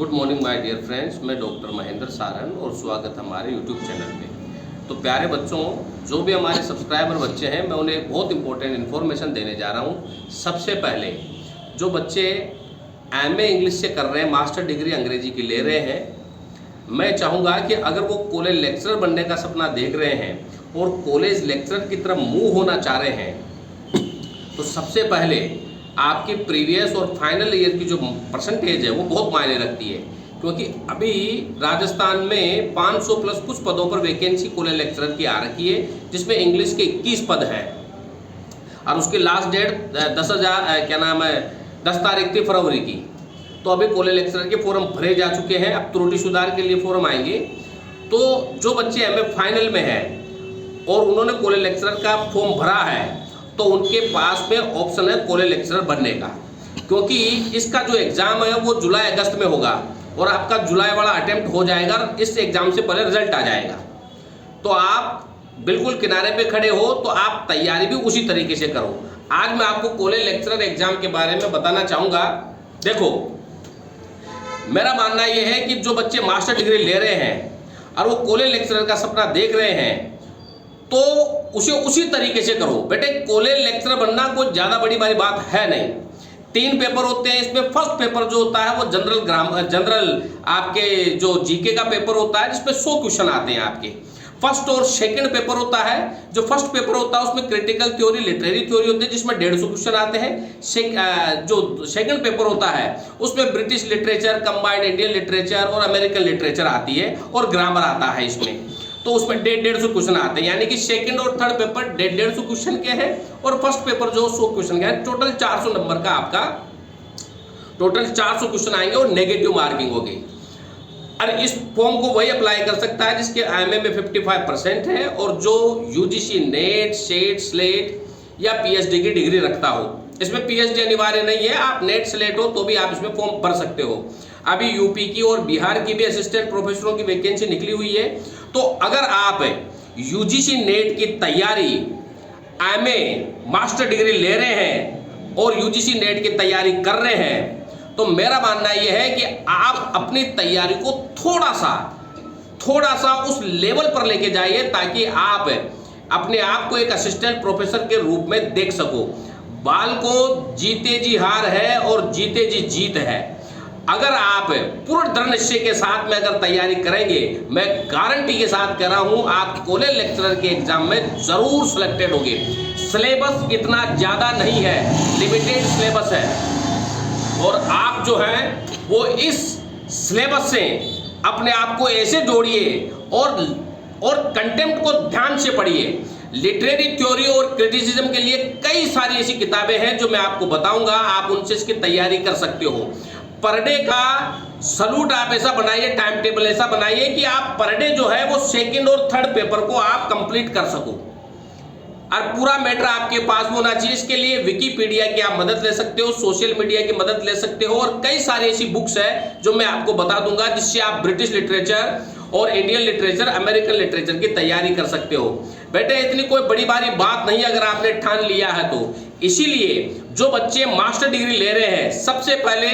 Good morning my dear friends, मैं doctor Mahendra Saran और स्वागत हमारे यूट्यूब चैनल पे। तो प्यारे बच्चों, जो भी हमारे सब्सक्राइबर बच्चे हैं, मैं उन्हें एक बहुत इंपॉर्टेंट इन्फॉर्मेशन देने जा रहा हूँ। सबसे पहले जो बच्चे एमए इंग्लिश से कर रहे हैं, मास्टर डिग्री अंग्रेजी की ले रहे हैं, मैं चाहूँगा कि अगर वो कॉलेज लेक्चरर बनने का सपना देख रहे हैं और कॉलेज लेक्चरर की तरफ मूव होना चाह रहे हैं, तो सबसे पहले आपकी प्रीवियस और फाइनल ईयर की जो परसेंटेज है वो बहुत मायने रखती है। क्योंकि अभी राजस्थान में 500 प्लस कुछ पदों पर वैकेंसी कॉलेज लेक्चरर की आ रखी है, जिसमें इंग्लिश के 21 पद हैं और उसकी लास्ट डेट 10 तारीख थी फरवरी की। तो अभी कॉलेज लेक्चरर के फॉर्म भरे जा चुके हैं, अब त्रुटि सुधार के लिए फॉर्म आएंगे। तो जो बच्चे एमए फाइनल में हैं और उन्होंने कॉलेज लेक्चरर का फॉर्म भरा है, तो उनके पास में ऑप्शन है कॉलेज लेक्चरर बनने का। क्योंकि इसका जो एग्ज़ाम है वो जुलाई अगस्त में होगा और आपका जुलाई वाला अटेम्प्ट हो जाएगा, इस एग्ज़ाम से पहले रिजल्ट आ जाएगा। तो आप बिल्कुल किनारे पे खड़े हो, तो आप तैयारी भी उसी तरीके से करो। आज मैं आपको कॉलेज लेक्चरर एग्ज़ाम के बारे में बताना चाहूँगा। देखो, मेरा मानना यह है कि जो बच्चे मास्टर डिग्री ले रहे हैं और वो कॉलेज लेक्चरर का सपना देख रहे हैं, तो उसे उसी तरीके से करो। बेटे, कॉलेज लेक्चरर बनना कोई ज़्यादा बड़ी बात है नहीं। 3 पेपर होते हैं इसमें। फर्स्ट पेपर जो होता है वो जनरल आपके जो जीके का पेपर होता है, जिसमें 100 क्वेश्चन आते हैं आपके। फर्स्ट और सेकंड पेपर होता है। जो फर्स्ट पेपर होता है उसमें क्रिटिकल थ्योरी, लिटरेरी थ्योरी होती है, जिसमें 150 क्वेश्चन आते हैं। जो सेकंड पेपर होता है उसमें British literature, combined Indian literature और अमेरिकन लिटरेचर आती है और ग्रामर आता है इसमें। तो उसमें 150 क्वेश्चन आते हैं, यानी कि सेकंड और थर्ड पेपर 150 क्वेश्चन के हैं और फर्स्ट पेपर जो 100 क्वेश्चन के हैं। टोटल 400 नंबर का आपका टोटल 400 क्वेश्चन आएंगे और नेगेटिव मार्किंग होगी। और इस फॉर्म को वही अप्लाई कर सकता है जिसके एमए में 55% है और जो यूजीसी नेट, सेट, स्लेट या पीएचडी की डिग्री रखता हो। इसमें पीएचडी अनिवार्य नहीं है, आप नेट स्लेट हो तो भी आप इसमें फॉर्म भर सकते हो। अभी यूपी की और बिहार की भी असिस्टेंट प्रोफेसरों की वैकेंसी निकली हुई है। तो अगर आप यूजीसी नेट की तैयारी, एमए मास्टर डिग्री ले रहे हैं और यूजीसी नेट की तैयारी कर रहे हैं, तो मेरा मानना यह है कि आप अपनी तैयारी को थोड़ा सा उस लेवल पर लेके जाइए, ताकि आप अपने आप को एक असिस्टेंट प्रोफेसर के रूप में देख सको। बाल को जीते जी हार है और जीते जी जीत है। अगर आप पूर्ण दृढ़ निश्चय के साथ में अगर तैयारी करेंगे, मैं गारंटी के साथ कह रहा हूं, आप कॉलेज लेक्चरर के एग्जाम में जरूर सिलेक्टेड होंगे। सिलेबस इतना ज्यादा नहीं है, लिमिटेड सिलेबस है और आप जो है वो इस सिलेबस से अपने आप को ऐसे जोड़िए और कंटेंट को ध्यान से पढ़िए। लिटरेरी थ्योरी और क्रिटिसिज्म के लिए कई सारी ऐसी किताबें हैं जो मैं आपको बताऊंगा, आप उनसे इसकी तैयारी कर सकते हो। पर डे का सलूट आप ऐसा बनाइए, टाइम टेबल ऐसा बनाइए कि आप पर डे जो है वो सेकंड और थर्ड पेपर को आप कंप्लीट कर सको और पूरा मैटर आपके पास में होना चाहिए। इसके लिए विकिपीडिया की आप मदद ले सकते हो, सोशल मीडिया की मदद ले सकते हो और कई सारी ऐसी बुक्स है जो मैं आपको बता दूंगा, जिससे आप ब्रिटिश लिटरेचर और इंडियन लिटरेचर, अमेरिकन लिटरेचर की तैयारी कर सकते हो। बेटे, इतनी कोई बड़ी बात नहीं अगर आपने ठान लिया है तो। इसीलिए जो बच्चे मास्टर डिग्री ले रहे हैं, सबसे पहले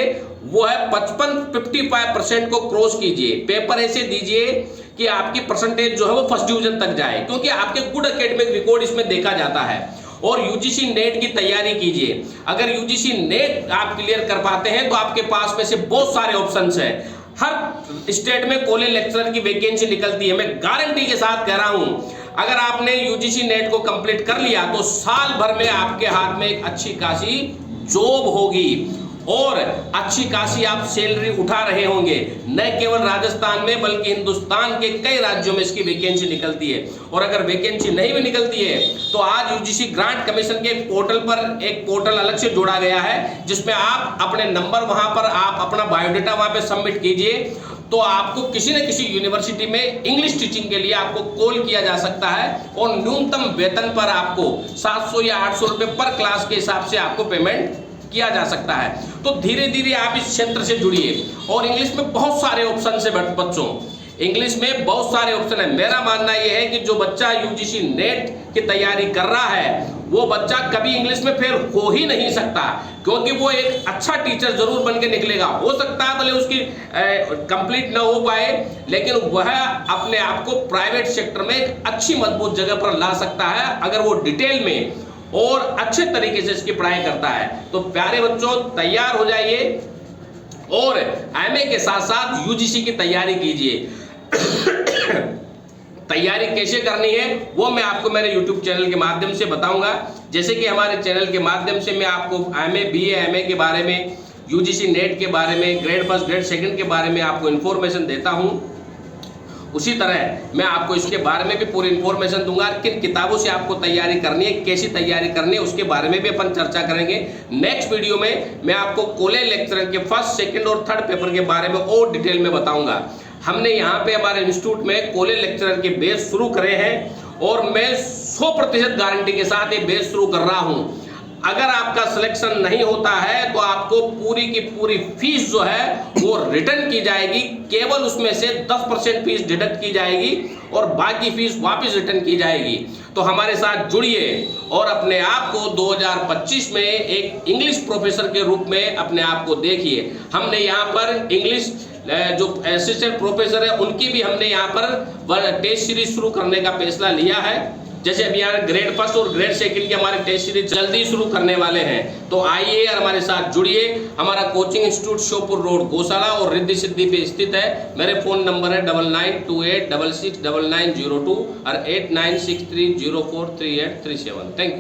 वो है 55% को क्रॉस कीजिए। पेपर ऐसे दीजिए कि आपकी परसेंटेज जो है वो फर्स्ट डिवीजन तक जाए, क्योंकि आपके गुड एकेडमिक रिकॉर्ड इसमें देखा जाता है। और यूजीसी नेट की तैयारी कीजिए। अगर यूजीसी नेट आप क्लियर कर पाते हैं तो आपके पास में से बहुत सारे ऑप्शंस हैं। हर स्टेट में कॉलेज लेक्चरर की वैकेंसी निकलती है। मैं गारंटी के साथ कह रहा हूं, अगर आपने यूजीसी नेट को कंप्लीट कर लिया तो साल भर में आपके हाथ में एक अच्छी खासी जॉब होगी और अच्छी खासी आप सैलरी उठा रहे होंगे। न केवल राजस्थान में बल्कि हिंदुस्तान के कई राज्यों में इसकी वैकेंसी निकलती है। और अगर वैकेंसी नहीं भी निकलती है तो आज यूजीसी ग्रांट कमीशन के पोर्टल पर एक पोर्टल अलग से जोड़ा गया है, जिसमें आप अपने नंबर, वहां पर आप अपना बायोडाटा वहां पे सबमिट कीजिए, तो आपको किसी न किसी यूनिवर्सिटी में इंग्लिश टीचिंग के लिए आपको कॉल किया जा सकता है और न्यूनतम वेतन पर आपको 700 या 800 रुपए पर क्लास के हिसाब से आपको पेमेंट किया जा सकता है। तो धीरे धीरे आप इस क्षेत्र से जुड़िए। और इंग्लिश में बहुत सारे ऑप्शन है बच्चों, इंग्लिश में बहुत सारे ऑप्शन है। मेरा मानना यह है कि जो बच्चा यूजीसी नेट की तैयारी कर रहा है वो बच्चा कभी इंग्लिश में फेल हो ही नहीं सकता, क्योंकि वो एक अच्छा टीचर जरूर बन के निकलेगा। हो सकता है भले उसकी कंप्लीट ना हो पाए, लेकिन वह अपने आप को प्राइवेट सेक्टर में एक अच्छी मजबूत जगह पर ला सकता है अगर वो डिटेल में और अच्छे तरीके से इसकी पढ़ाई करता है। तो प्यारे बच्चों, तैयार हो जाइए और एमए के साथ साथ यूजीसी की तैयारी कीजिए। तैयारी कैसे करनी है वो मैं आपको मेरे YouTube चैनल के माध्यम से बताऊंगा। जैसे कि हमारे चैनल के माध्यम से मैं आपको एमए, बीए, एमए के बारे में, यूजीसी नेट के बारे में, ग्रेड फर्स्ट, ग्रेड सेकंड के बारे में आपको इन्फॉर्मेशन देता हूं, उसी तरह मैं आपको इसके बारे में भी पूरी इन्फॉर्मेशन दूंगा। किन किताबों से आपको तैयारी करनी है, कैसी तैयारी करनी है, उसके बारे में भी अपन चर्चा करेंगे। नेक्स्ट वीडियो में मैं आपको कॉलेज लेक्चरर के फर्स्ट, सेकंड और थर्ड पेपर के बारे में और डिटेल में बताऊंगा। हमने यहाँ पे हमारे इंस्टीट्यूट में कॉलेज लेक्चरर के बैच शुरू करे हैं और मैं 100% गारंटी के साथ ये बैच शुरू कर रहा हूँ। अगर आपका सिलेक्शन नहीं होता है तो आपको पूरी की पूरी फीस जो है वो रिटर्न की जाएगी, केवल उसमें से 10% फीस डिडक्ट की जाएगी और बाकी फीस वापस रिटर्न की जाएगी। तो हमारे साथ जुड़िए और अपने आप को 2025 में एक इंग्लिश प्रोफेसर के रूप में अपने आप को देखिए। हमने यहाँ पर इंग्लिश जो असिस्टेंट प्रोफेसर है उनकी भी हमने यहाँ पर टेस्ट सीरीज शुरू करने का फैसला लिया है। जैसे अभी यहाँ ग्रेड फर्स्ट और ग्रेड सेकंड की हमारे टेस्ट सीरीज जल्दी शुरू करने वाले हैं। तो आइए और हमारे साथ जुड़िए। हमारा कोचिंग इंस्टीट्यूट श्योपुर रोड, गौशाला और रिद्धि सिद्धि पे स्थित है। मेरे फोन नंबर है 9928669902 और 8963043837। Thank you.